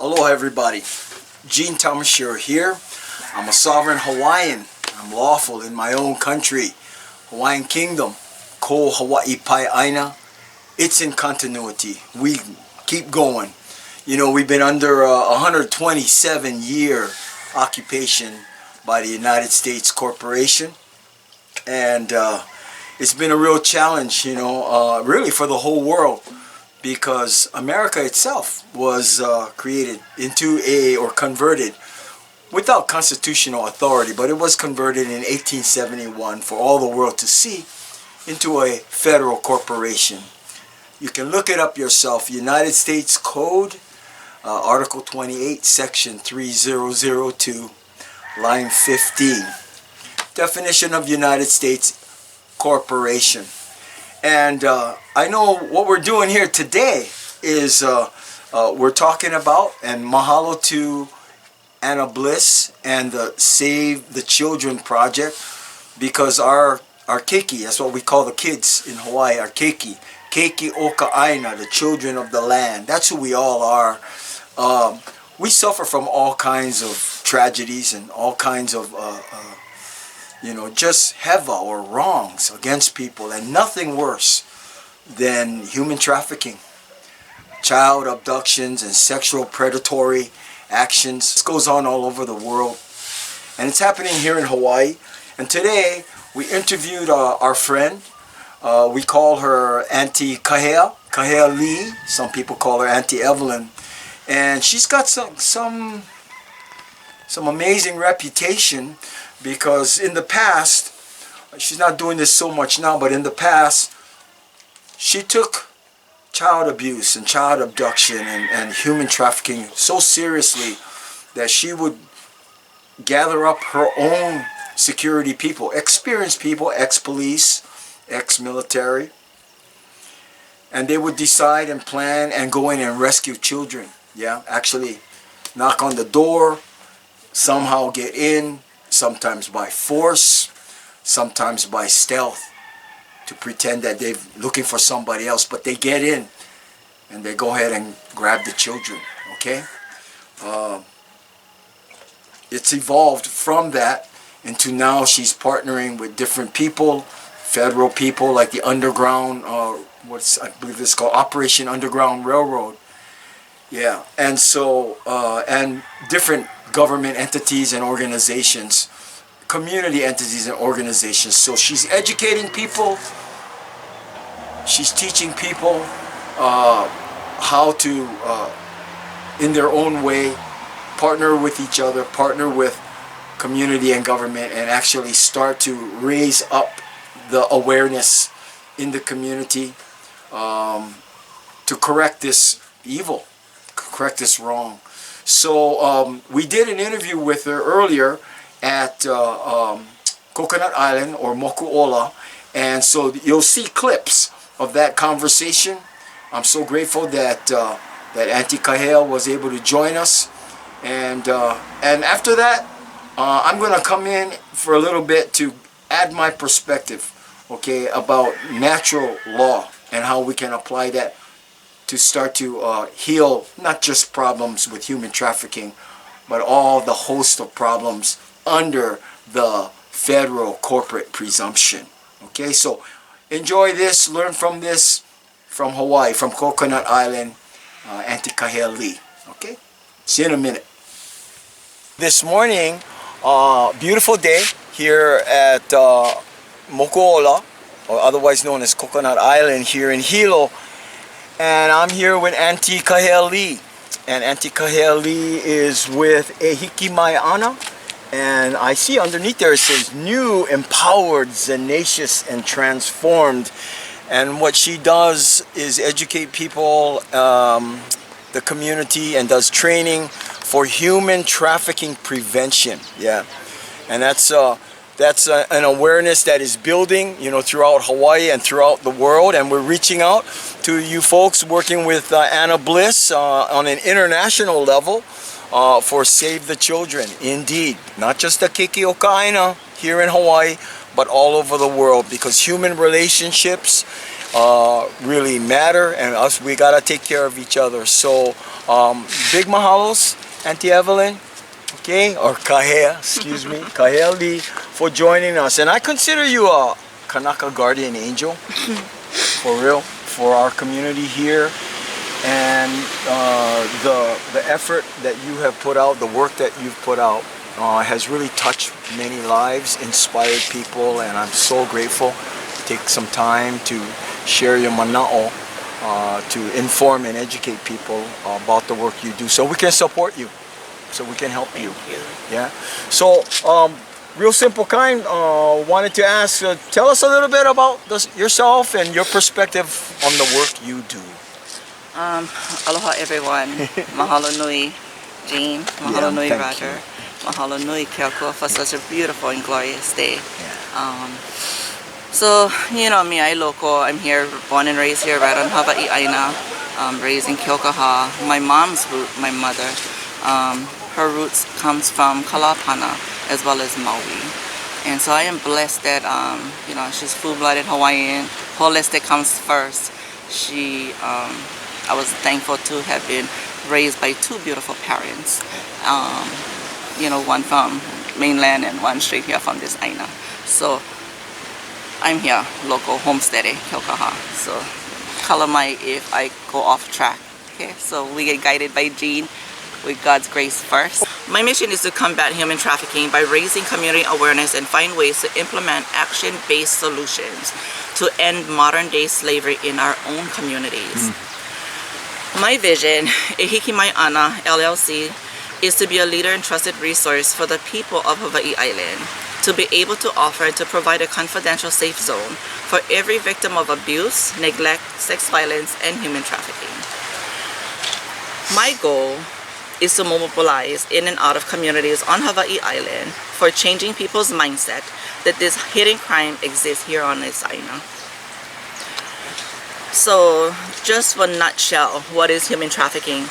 Aloha everybody, Gene Tamashiro here. I'm a sovereign Hawaiian. I'm lawful in my own country, Hawaiian Kingdom. Ko Hawaii Pai Aina. It's in continuity. We keep going. You know, we've been under a 127-year occupation by the United States Corporation. And it's been a real challenge, really for the whole world. Because America itself was created into or converted without constitutional authority, but it was converted in 1871 for all the world to see into a federal corporation. You can look it up yourself. United States Code, Article 28, Section 3002, line 15. Definition of United States Corporation. And I know what we're doing here today is we're talking about, and mahalo to Anna Bliss and the Save the Children project, because our keiki, that's what we call the kids in Hawaii, our keiki oka aina, the children of the land. That's who we all are. We suffer from all kinds of tragedies and all kinds of just heva or wrongs against people, and nothing worse than human trafficking, child abductions, and sexual predatory actions. This goes on all over the world, and it's happening here in Hawaii. And today we interviewed our friend. We call her Aunty Kahea Lee. Some people call her Aunty Evelyn, and she's got some amazing reputation. Because in the past, she's not doing this so much now, but in the past, she took child abuse and child abduction and human trafficking so seriously that she would gather up her own security people, experienced people, ex-police, ex-military, and they would decide and plan and go in and rescue children. Yeah, actually knock on the door, somehow get in, sometimes by force, sometimes by stealth, to pretend that they're looking for somebody else, but they get in and they go ahead and grab the children. Okay, it's evolved from that into now she's partnering with different people, federal people like the underground, I believe it's called Operation Underground Railroad. Yeah, and so and different government entities and organizations, community entities and organizations. So she's educating people, she's teaching people how to, in their own way, partner with each other, partner with community and government, and actually start to raise up the awareness in the community to correct this evil, correct this wrong. So we did an interview with her earlier at Coconut Island or Moku'ola, and so you'll see clips of that conversation. I'm so grateful that that Aunty Kahea was able to join us, and after that I'm going to come in for a little bit to add my perspective, okay, about natural law and how we can apply that to start to heal not just problems with human trafficking, but all the host of problems under the federal corporate presumption. Okay, so enjoy this, learn from this, from Hawaii, from Coconut Island, Aunty Kahea Lee. Okay, see you in a minute. This morning, beautiful day here at Moku'ola, or otherwise known as Coconut Island here in Hilo. And I'm here with Aunty Kahea Lee. And Aunty Kahea Lee is with Ehiki Mai Ana. And I see underneath there it says new, empowered, tenacious, and transformed. And what she does is educate people, the community, and does training for human trafficking prevention. Yeah. And that's an awareness that is building, throughout Hawaii and throughout the world. And we're reaching out to you folks, working with Anna Bliss on an international level for Save the Children. Indeed, not just the keiki oka aina here in Hawaii, but all over the world, because human relationships really matter, and us, we gotta take care of each other. So big mahalos, Auntie Evelyn, okay, or Kahea, excuse me, Kahea Lee, for joining us. And I consider you a Kanaka guardian angel, for real, for our community here. And the effort that you have put out, the work that you've put out, has really touched many lives, inspired people, and I'm so grateful. Take some time to share your mana'o, to inform and educate people about the work you do, so we can support you, so we can help you. Yeah. So, real simple kind, wanted to ask, tell us a little bit about yourself and your perspective on the work you do. Aloha everyone. Mahalo nui, Jean. Mahalo nui, Roger. Mahalo nui, Keoko, for such a beautiful and glorious day. So, you know me, I local. I'm here, born and raised here right on Hawaii Aina, raised in Keokaha. My mom's root, my mother, her roots comes from Kalapana as well as Maui. And so I am blessed that, you know, she's full-blooded Hawaiian. Holistic comes first. I was thankful to have been raised by two beautiful parents. You know, one from mainland and one straight here from this Aina. So I'm here, local, homesteading, Keokaha. So kalamai if I go off track. Okay, so we get guided by Jean with God's grace first. My mission is to combat human trafficking by raising community awareness and find ways to implement action-based solutions to end modern-day slavery in our own communities. My vision, Ehikimai Ana LLC, is to be a leader and trusted resource for the people of Hawaii Island, to be able to offer and to provide a confidential safe zone for every victim of abuse, neglect, sex violence, and human trafficking. My goal is to mobilize in and out of communities on Hawaii Island for changing people's mindset that this hidden crime exists here on this Aina. So, just for a nutshell, what is human trafficking?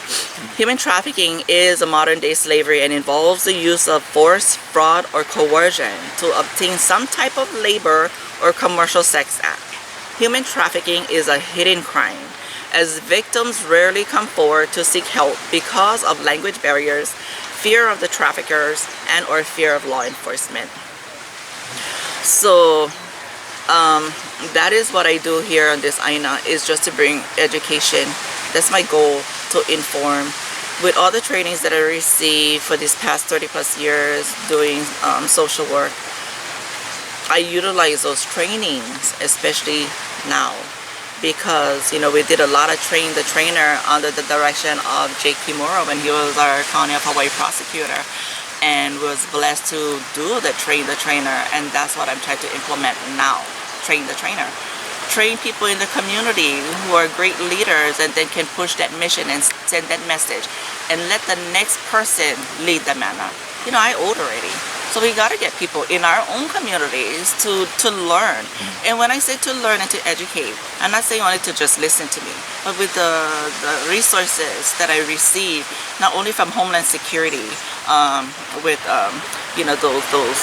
Human trafficking is a modern-day slavery and involves the use of force, fraud, or coercion to obtain some type of labor or commercial sex act. Human trafficking is a hidden crime, as victims rarely come forward to seek help because of language barriers, fear of the traffickers, and or fear of law enforcement. So, that is what I do here on this Aina, is just to bring education. That's my goal, to inform. With all the trainings that I received for these past 30 plus years doing social work, I utilize those trainings, especially now, because, you know, we did a lot of the trainer under the direction of Jake Kimura when he was our County of Hawaii prosecutor, and was blessed to do the trainer, and that's what I'm trying to implement now. Train the trainer. Train people in the community who are great leaders and then can push that mission and send that message and let the next person lead the manna. You know, I old already, so we got to get people in our own communities to learn. And when I say to learn and to educate, I'm not saying only to just listen to me, but with the resources that I receive, not only from Homeland Security, with you know, those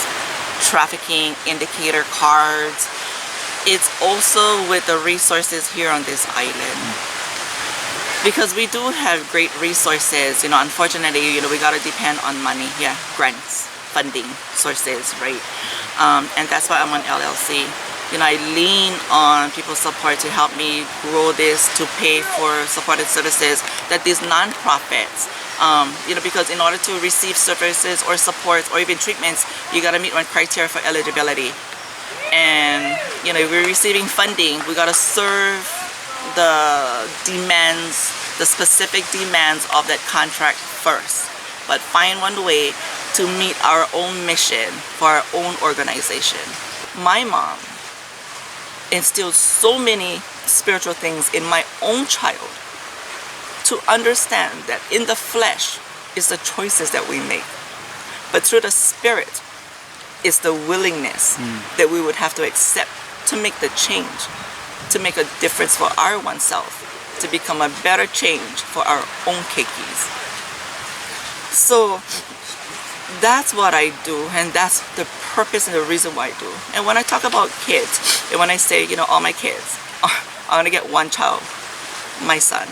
trafficking indicator cards. It's also with the resources here on this island, because we do have great resources. You know, unfortunately, you know, we gotta depend on money. Yeah, grants, funding sources, right? And that's why I'm on LLC. You know, I lean on people's support to help me grow this, to pay for supported services that these nonprofits. You know, because in order to receive services or supports or even treatments, you gotta meet one criteria for eligibility. And, you know, if we're receiving funding, we got to serve the demands, the specific demands of that contract first. But find one way to meet our own mission for our own organization. My mom instilled so many spiritual things in my own child to understand that in the flesh is the choices that we make, but through the spirit, it's the willingness that we would have to accept to make the change, to make a difference for our oneself, to become a better change for our own keikis. So that's what I do, and that's the purpose and the reason why I do. And when I talk about kids, and when I say, you know, all my kids I want to get one child, my son.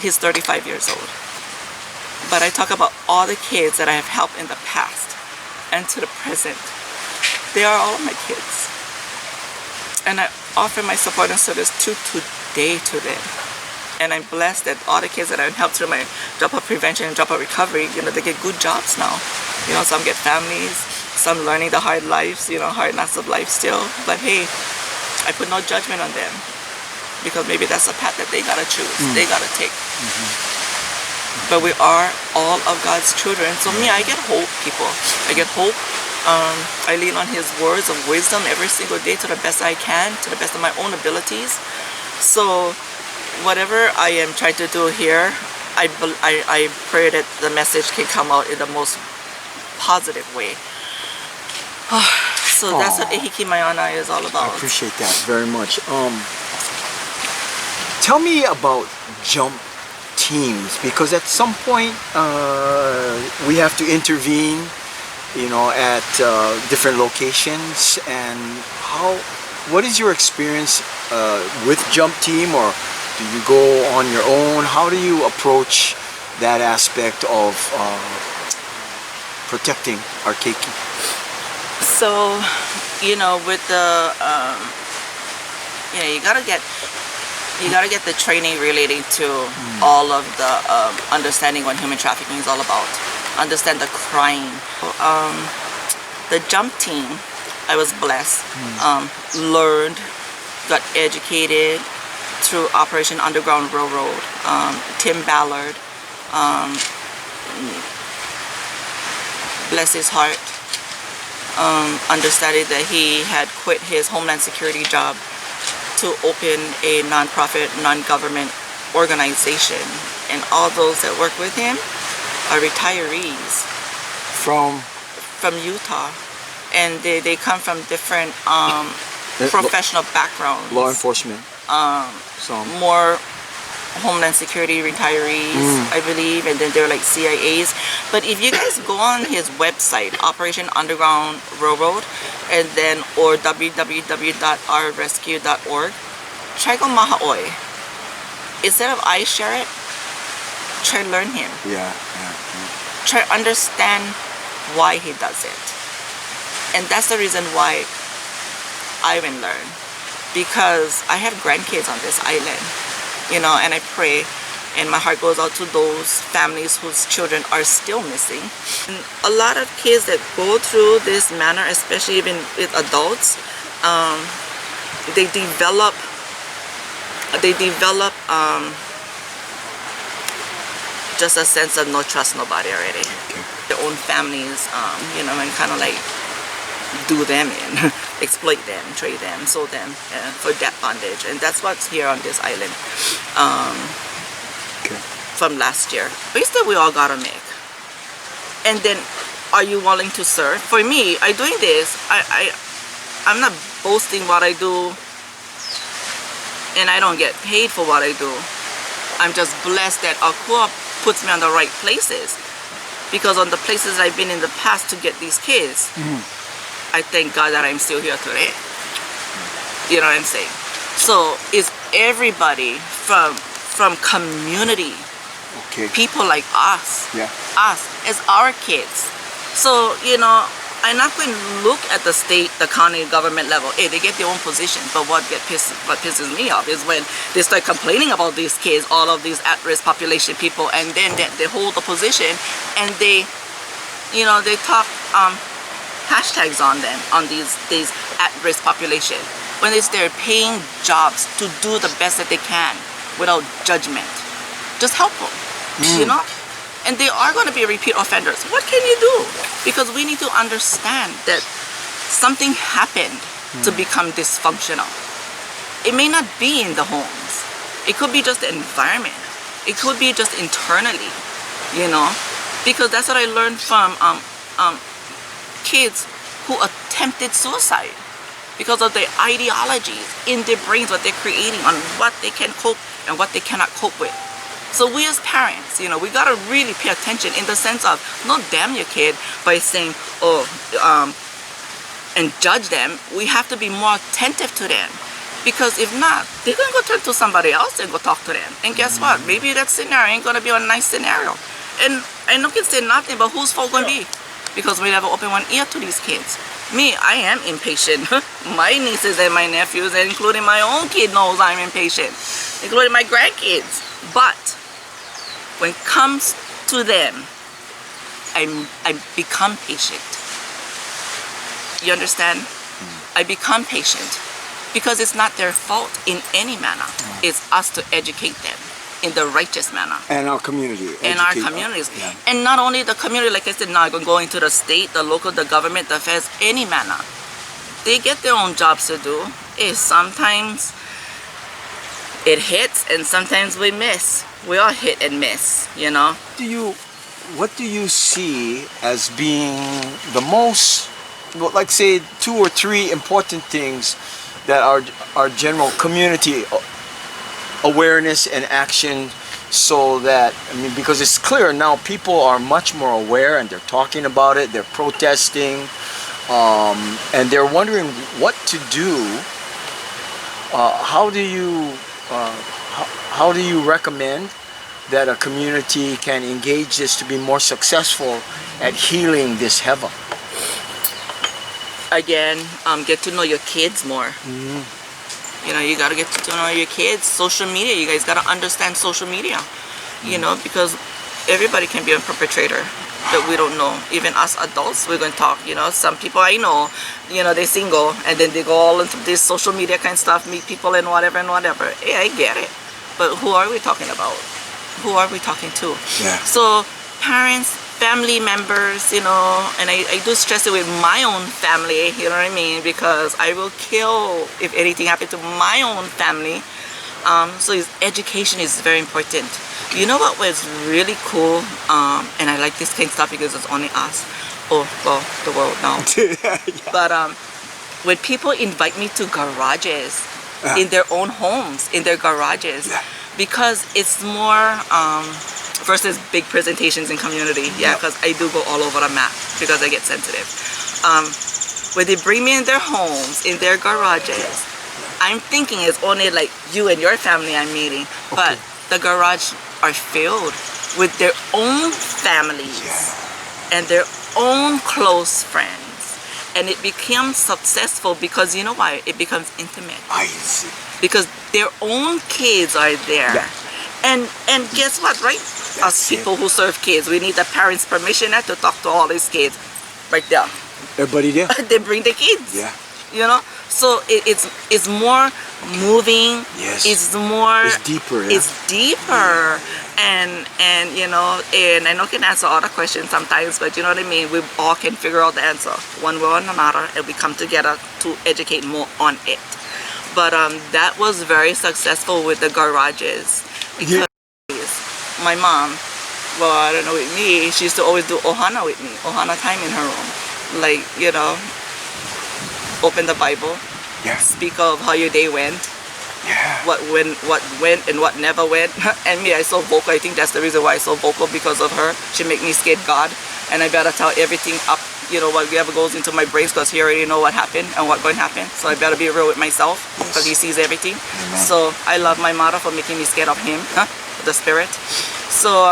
He's 35 years old. But I talk about all the kids that I have helped in the past and to the present. They are all of my kids. And I offer my support and service today to them. And I'm blessed that all the kids that I've helped through my dropout prevention and dropout recovery, they get good jobs now. Some get families, some learning the hard lives, hard knocks of life still. But hey, I put no judgment on them because maybe that's a path that they gotta choose, they gotta take. But we are all of God's children. So me, I get hope, people. I get hope. I lean on His words of wisdom every single day to the best I can, to the best of my own abilities. So whatever I am trying to do here, I pray that the message can come out in the most positive way. So that's what Hikimayana is all about. I appreciate that very much. Tell me about jump teams, because at some point we have to intervene, at different locations. And what is your experience with jump team, or do you go on your own? How do you approach that aspect of protecting our keiki? So, with the, you gotta get the training relating to all of the understanding what human trafficking is all about. Understand the crime. The jump team, I was blessed. Learned, got educated through Operation Underground Railroad. Tim Ballard, bless his heart, understudied that he had quit his Homeland Security job to open a non-profit, non-government organization. And all those that work with him are retirees. From Utah. And they come from different professional backgrounds. Law enforcement. More Homeland Security retirees, I believe, and then they're like CIAs. But if you guys go on his website, Operation Underground Railroad, and then or www.ourrescue.org, try go maha'oi. Instead of I share it, try learn him. Yeah. Try understand why he does it. And that's the reason why I even learn. Because I have grandkids on this island, and I pray, and my heart goes out to those families whose children are still missing. And a lot of kids that go through this manner, especially even with adults, they develop just a sense of no trust nobody already. Okay. Their own families, and kind of like do them in, exploit them, trade them, sold them for debt bondage. And that's what's here on this island from last year. Basically, we all gotta make. And then, are you willing to serve? For me, I doing this, I'm not boasting what I do, and I don't get paid for what I do. I'm just blessed that Akua puts me on the right places. Because on the places I've been in the past to get these kids, I thank God that I'm still here today. You know what I'm saying? So it's everybody from community, people like us, us as our kids. So I'm not going to look at the state, the county government level. Hey, they get their own positions, but what pisses me off is when they start complaining about these kids, all of these at-risk population people, and then they hold the position and they talk hashtags on them, on these at-risk population, when they're paying jobs to do the best that they can without judgment. Just help them, and they are going to be repeat offenders. What can you do? Because we need to understand that something happened to become dysfunctional. It may not be in the homes. It could be just the environment. It could be just internally, because that's what I learned from kids who attempted suicide because of their ideologies in their brains, what they're creating on what they can cope and what they cannot cope with. So we as parents, we gotta really pay attention in the sense of not damn your kid by saying, and judge them. We have to be more attentive to them Because if not, they're gonna go turn to somebody else and go talk to them. And guess what? Maybe that scenario ain't gonna be a nice scenario. And I no can say nothing, but whose fault gonna be? Because we never open one ear to these kids. Me, I am impatient. My nieces and my nephews, and including my own kid, knows I'm impatient, including my grandkids. But when it comes to them, I become patient. You understand? I become patient because it's not their fault in any manner. It's us to educate them in the righteous manner. And our community. In our communities. Yeah. And not only the community, like I said, now going to the state, the local, the government, the feds, any manner. They get their own jobs to do. Sometimes it hits and sometimes we miss. We all hit and miss, you know. What do you see as being the most, like say 2 or 3 important things that our general community awareness and action, so that, I mean, because it's clear now people are much more aware and they're talking about it, they're protesting, and they're wondering what to do. How do you recommend that a community can engage this to be more successful at healing this heva? Again, get to know your kids more. You know, you gotta get to know your kids. Social media, you guys gotta understand social media. You know, because everybody can be a perpetrator that we don't know. Even us adults, we're gonna talk. You know, some people I know, you know, they're single and then they go all into this social media kind of stuff, meet people and whatever and whatever. Yeah, I get it. But who are we talking about? Who are we talking to? Yeah. So parents, family members, you know, and I do stress it with my own family, you know what I mean, because I will kill if anything happened to my own family. So education is very important. You know what was really cool, and I like this kind of stuff because it's only us, oh well, the world now. Yeah. But when people invite me to garages, in their own homes, in their garages, because it's more versus big presentations in community, because I do go all over the map because I get sensitive. When they bring me in their homes, in their garages, I'm thinking it's only like you and your family I'm meeting, but the garage are filled with their own families and their own close friends. And it becomes successful because you know why? It becomes intimate. I see. Because their own kids are there. Yeah. And guess what, right? Us people who serve kids, we need the parents' permission to talk to all these kids. Right there. Everybody there? They bring the kids. Yeah. You know? So it's more moving. Yes. It's more. It's deeper. Yeah? It's deeper. And you know, and I know I can answer all the questions sometimes, but you know what I mean? We all can figure out the answer one way or another, and we come together to educate more on it. But that was very successful with the garages. Because my mom, well, I don't know, with me, she used to always do ohana with me, ohana time in her room. Like, you know, open the Bible, speak of how your day went, what went and what never went. And me, I so vocal. I think that's the reason why I so vocal, because of her. She make me scared God, and I better tell everything up, you know, whatever goes into my brains, because he already know what happened and what going to happen. So I better be real with myself, because he sees everything. So I love my mother for making me scared of him, the spirit. So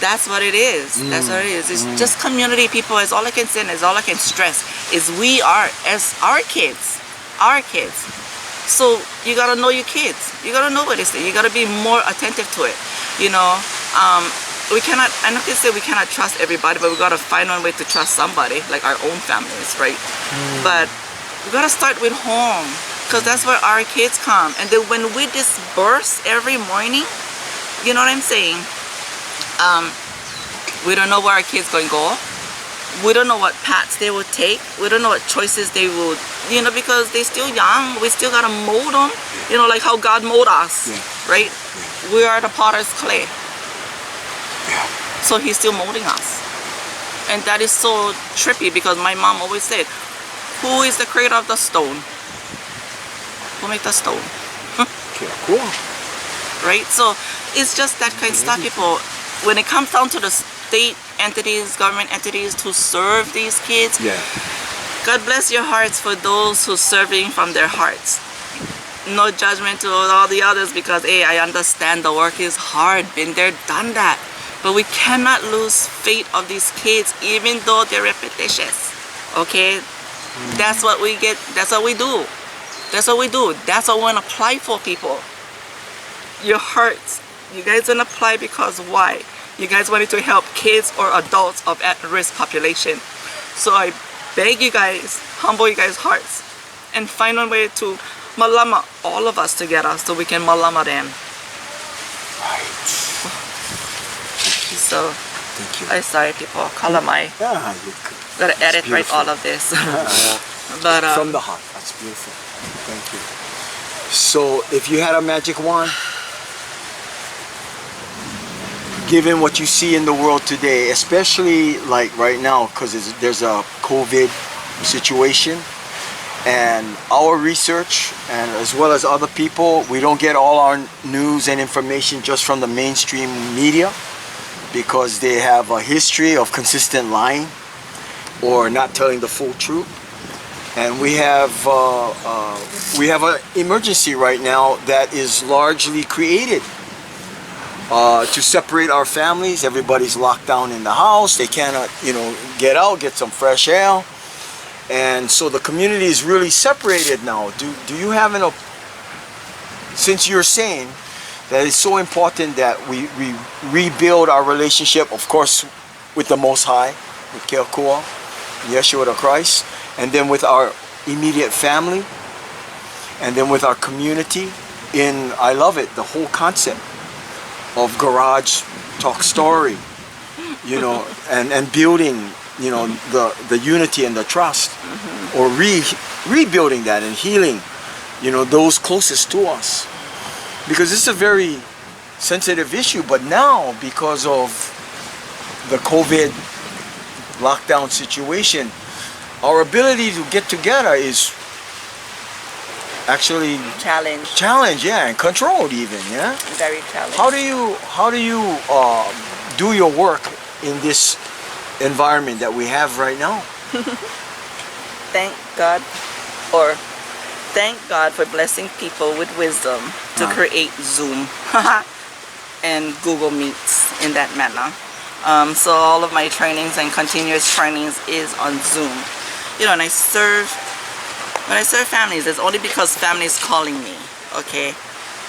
that's what it is. That's what it is. It's just community, people. Is all I can say, and is all I can stress, is we are, as our kids. So you gotta know your kids. You gotta know what they say. You gotta be more attentive to it. You know, we cannot, I'm not gonna say we cannot trust everybody, but we gotta find one way to trust somebody, like our own families, right? But we gotta start with home, because that's where our kids come. And then when we disperse every morning, you know what I'm saying? We don't know where our kids going to go. We don't know what paths they will take. We don't know what choices they will, you know, because they're still young. We still got to mold them, you know, like how God molded us, right? We are the potter's clay. So he's still molding us. And that is so trippy, because my mom always said, who is the creator of the stone? Who made the stone? Okay, cool. Right? So it's just that kind of stuff, people. When it comes down to the state entities, government entities to serve these kids, God bless your hearts for those who serving from their hearts. no judgment to all the others, because hey, I understand the work is hard, been there, done that. But we cannot lose faith of these kids, even though they're repetitious. Okay? That's what we get, that's what we do. That's what we do. That's what we want to apply for, people. Your hearts. You guys want to apply because why? You guys wanted to help kids or adults of at-risk population. So I beg you guys, humble you guys' hearts, and find a way to malama all of us together so we can malama them. Right. So, Thank you. I'm sorry people, kalamai. Yeah, you could. Gotta edit right beautiful. all of this. But From the heart. That's beautiful. Thank you. So, if you had a magic wand, given what you see in the world today, especially like right now, because there's a COVID situation, and our research, and as well as other people, we don't get all our news and information just from the mainstream media, because they have a history of consistent lying or not telling the full truth. And we have an emergency right now that is largely created to separate our families. Everybody's locked down in the house. They cannot, get out, get some fresh air. And so the community is really separated now. Do you have since you're saying that it's so important that we rebuild our relationship, of course, with the Most High, with Keakua, Yeshua the Christ, and then with our immediate family, and then with our community I love it, the whole concept of garage talk story, and building, the unity and the trust, or rebuilding that and healing, those closest to us. Because it's a very sensitive issue, but now because of the COVID lockdown situation, our ability to get together is actually challenged, yeah, and controlled even, yeah. Very challenging. How do you do your work in this environment that we have right now? Thank God for blessing people with wisdom to create Zoom and Google Meets in that manner. So all of my trainings and continuous trainings is on Zoom. And when I serve families, it's only because families calling me, okay?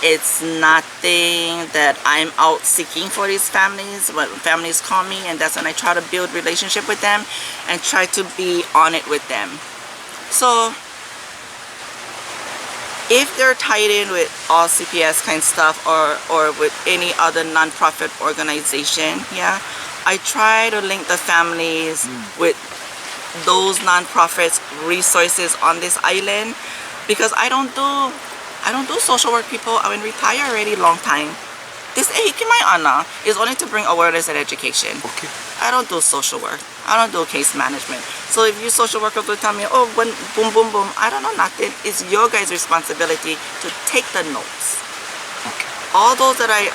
It's nothing that I'm out seeking for these families. When families call me, and that's when I try to build relationship with them and try to be on it with them. So if they're tied in with all CPS kind of stuff or with any other non-profit organization, yeah, I try to link the families with those non-profits resources on this island, because I don't do social work, people. I've been retired already long time. This Anna is only to bring awareness and education. Okay. I don't do social work. I don't do case management. So if you social workers will tell me, oh, when boom, boom, boom, I don't know nothing. It's your guys' responsibility to take the notes. Okay. All those that I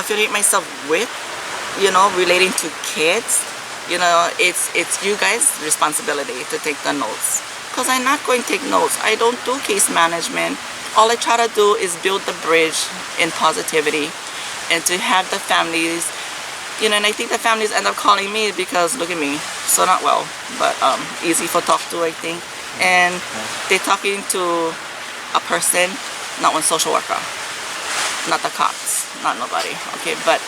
affiliate myself with, relating to kids, it's you guys' responsibility to take the notes. Because I'm not going to take notes. I don't do case management. All I try to do is build the bridge in positivity and to have the families, and I think the families end up calling me because, look at me, so not well, but easy for talk to, I think. And they're talking to a person, not one social worker, not the cops, not nobody, okay? But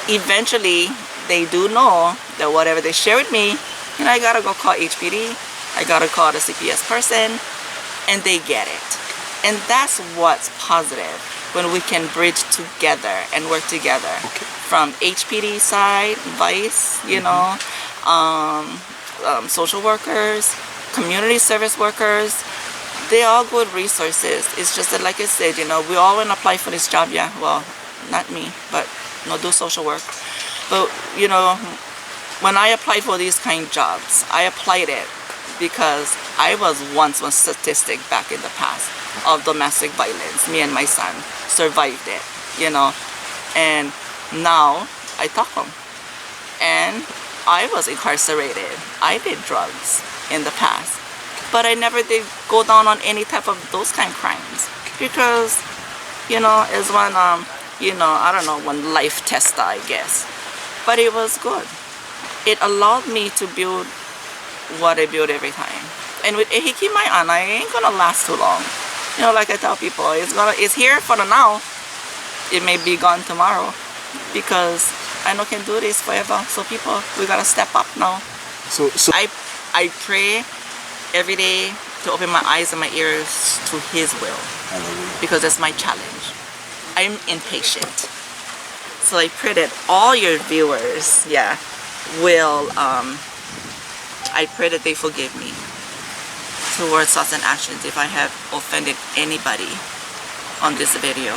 eventually, they do know that whatever they share with me, I gotta go call HPD, I gotta call the CPS person, and they get it. And that's what's positive, when we can bridge together and work together. Okay. From HPD side, Vice, social workers, community service workers, they all good resources. It's just that, like I said, we all want to apply for this job, yeah. Well, not me, but do social work. But, when I applied for these kind of jobs, I applied it because I was once one statistic back in the past of domestic violence. Me and my son survived it, and now I talk them. And I was incarcerated. I did drugs in the past, but I never did go down on any type of those kind of crimes. because, it's one, I don't know, one life tester, I guess. But it was good. It allowed me to build what I build every time. And with Ehiki my Anna, it ain't gonna last too long. Like I tell people, it's here for the now. It may be gone tomorrow, because I know can do this forever. So people, we gotta step up now. So I pray every day to open my eyes and my ears to His will, hallelujah. because that's my challenge. I'm impatient. So I pray that all your viewers, will, I pray that they forgive me towards thoughts and actions if I have offended anybody on this video.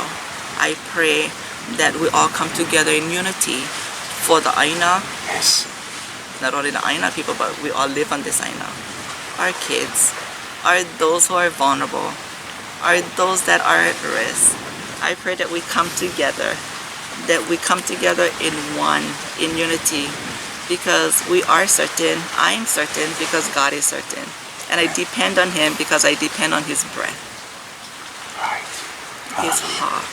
I pray that we all come together in unity for the Aina. Yes. Not only the Aina people, but we all live on this Aina. Our kids, are those who are vulnerable, are those that are at risk. I pray that we come together, in unity, because we are certain, I'm certain, because God is certain. And I depend on Him because I depend on His breath, Right. His heart.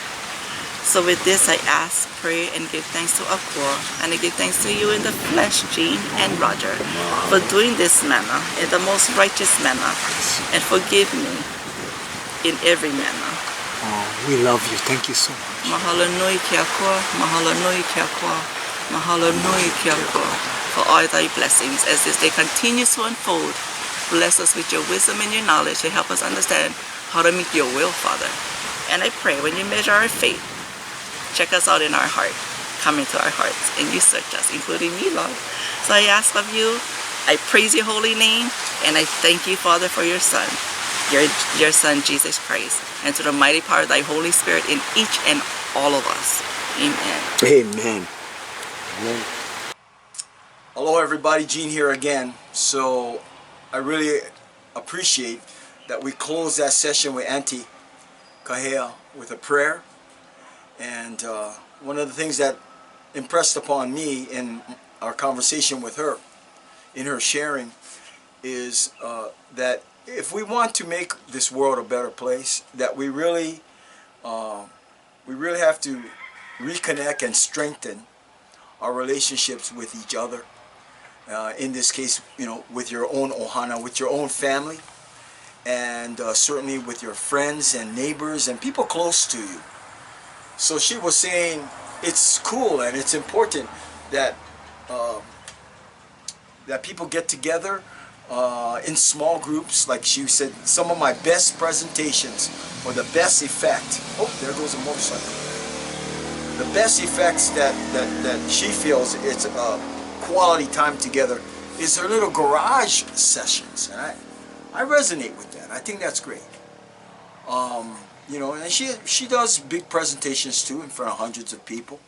So with this, I ask, pray, and give thanks to Akua, and I give thanks to you in the flesh, Jean and Roger, for doing this manner in the most righteous manner, and forgive me in every manner. Oh, we love you. Thank you so much. Mahalo nui ki Akua, mahalo nui ki Akua, mahalo nui ki Akua, for all thy blessings as this day continues to unfold. Bless us with your wisdom and your knowledge to help us understand how to meet your will, Father. And I pray when you measure our faith, check us out in our heart, come into our hearts, and you search us, including me, Lord. So I ask of you, I praise your holy name, and I thank you, Father, for your Son, your Son, Jesus Christ, and to the mighty power of thy Holy Spirit in each and all of us. Amen. Amen. Amen. Hello everybody, Gene here again. So I really appreciate that we close that session with Aunty Kahea with a prayer. And one of the things that impressed upon me in our conversation with her, in her sharing, is that if we want to make this world a better place, that we really have to reconnect and strengthen our relationships with each other. In this case, with your own ohana, with your own family, and certainly with your friends and neighbors and people close to you. So she was saying it's cool and it's important that that people get together in small groups. Like she said, some of my best presentations or the best effect. Oh, there goes a motorcycle. The best effects that she feels it's quality time together is her little garage sessions, and I resonate with that. I think that's great. And she does big presentations too in front of hundreds of people,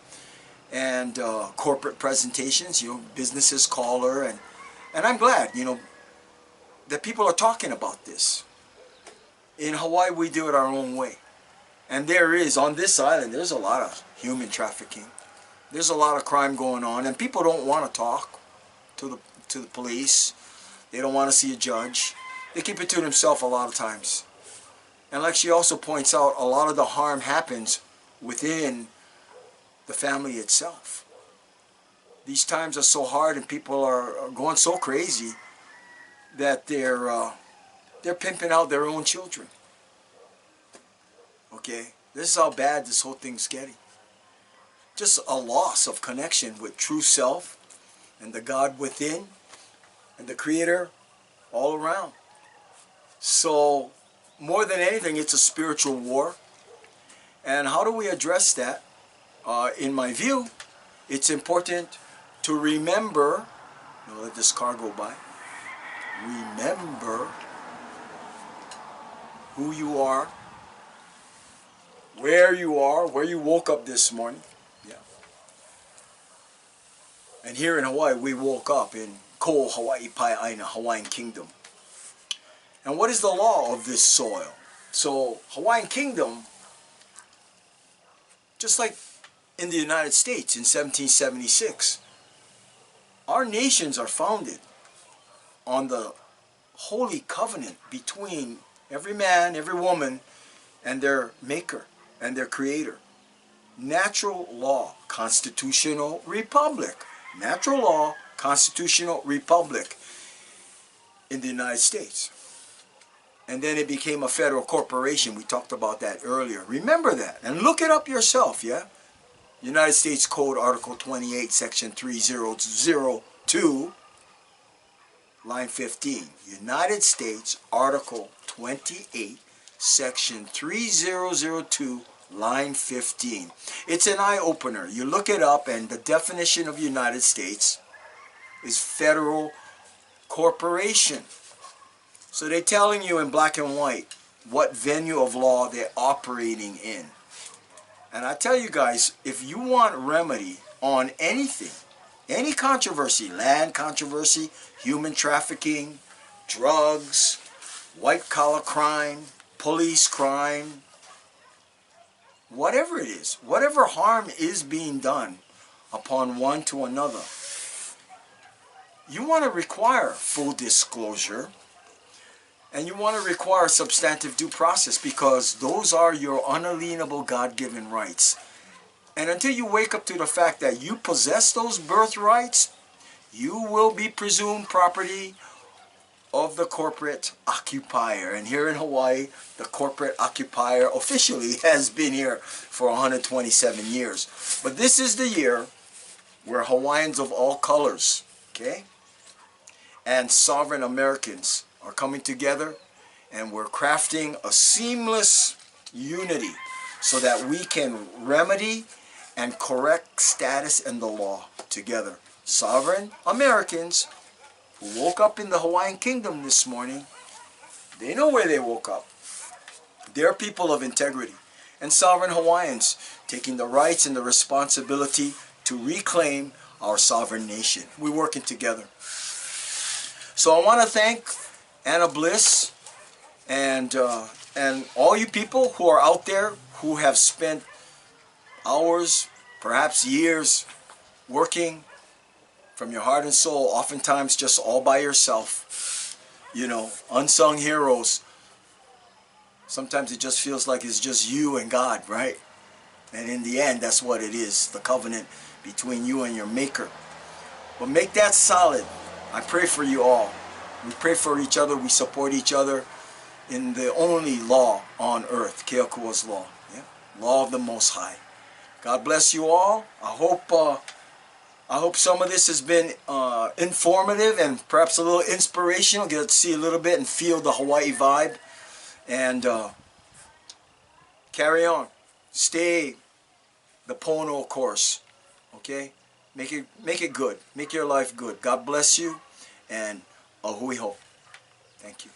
and corporate presentations. Businesses call her, and I'm glad that people are talking about this. In Hawaii, we do it our own way, and there is on this island. There's a lot of human trafficking. There's a lot of crime going on, and people don't want to talk to the police. They don't want to see a judge. They keep it to themselves a lot of times. And like she also points out, a lot of the harm happens within the family itself. These times are so hard, and people are going so crazy that they're pimping out their own children. Okay, this is how bad this whole thing's getting. Just a loss of connection with true self and the God within and the Creator all around. So more than anything, it's a spiritual war. And how do we address that? In my view, it's important to remember, let this car go by, remember who you are, where you woke up this morning. Yeah. And here in Hawaii, we woke up in Ko Hawaii Pai Aina, Hawaiian Kingdom. And what is the law of this soil? So Hawaiian Kingdom, just like in the United States in 1776, our nations are founded on the holy covenant between every man, every woman and their maker and their creator. Natural law, constitutional republic. Natural law, constitutional republic in the United States. And then it became a federal corporation. We talked about that earlier. Remember that and look it up yourself, yeah? United States Code, Article 28, Section 3002, line 15. United States, Article 28, Section 3002, line 15. It's an eye-opener. You look it up, and the definition of United States is federal corporation. So they're telling you in black and white what venue of law they're operating in. And I tell you guys, if you want remedy on anything, any controversy, land controversy, human trafficking, drugs, white-collar crime, police crime, whatever it is, whatever harm is being done upon one to another, you want to require full disclosure, and you want to require substantive due process, because those are your unalienable God-given rights. And until you wake up to the fact that you possess those birthrights, you will be presumed property of the corporate occupier. And here in Hawaii, the corporate occupier officially has been here for 127 years. But this is the year where Hawaiians of all colors, okay, and sovereign Americans are coming together, and we're crafting a seamless unity so that we can remedy and correct status and the law together. Sovereign Americans who woke up in the Hawaiian Kingdom this morning, they know where they woke up. They're people of integrity. And sovereign Hawaiians taking the rights and the responsibility to reclaim our sovereign nation. We're working together. So I want to thank Anna Bliss and all you people who are out there who have spent hours, perhaps years, working from your heart and soul, oftentimes just all by yourself. You know, unsung heroes. Sometimes it just feels like it's just you and God, right? And in the end, that's what it is, the covenant between you and your Maker. But make that solid. I pray for you all. We pray for each other. We support each other in the only law on earth, Keakua's law. Yeah? Law of the Most High. God bless you all. I hope some of this has been informative and perhaps a little inspirational. Get to see a little bit and feel the Hawaii vibe. And carry on. Stay the Pono course. Okay? Make it good. Make your life good. God bless you. And ahui ho. Thank you.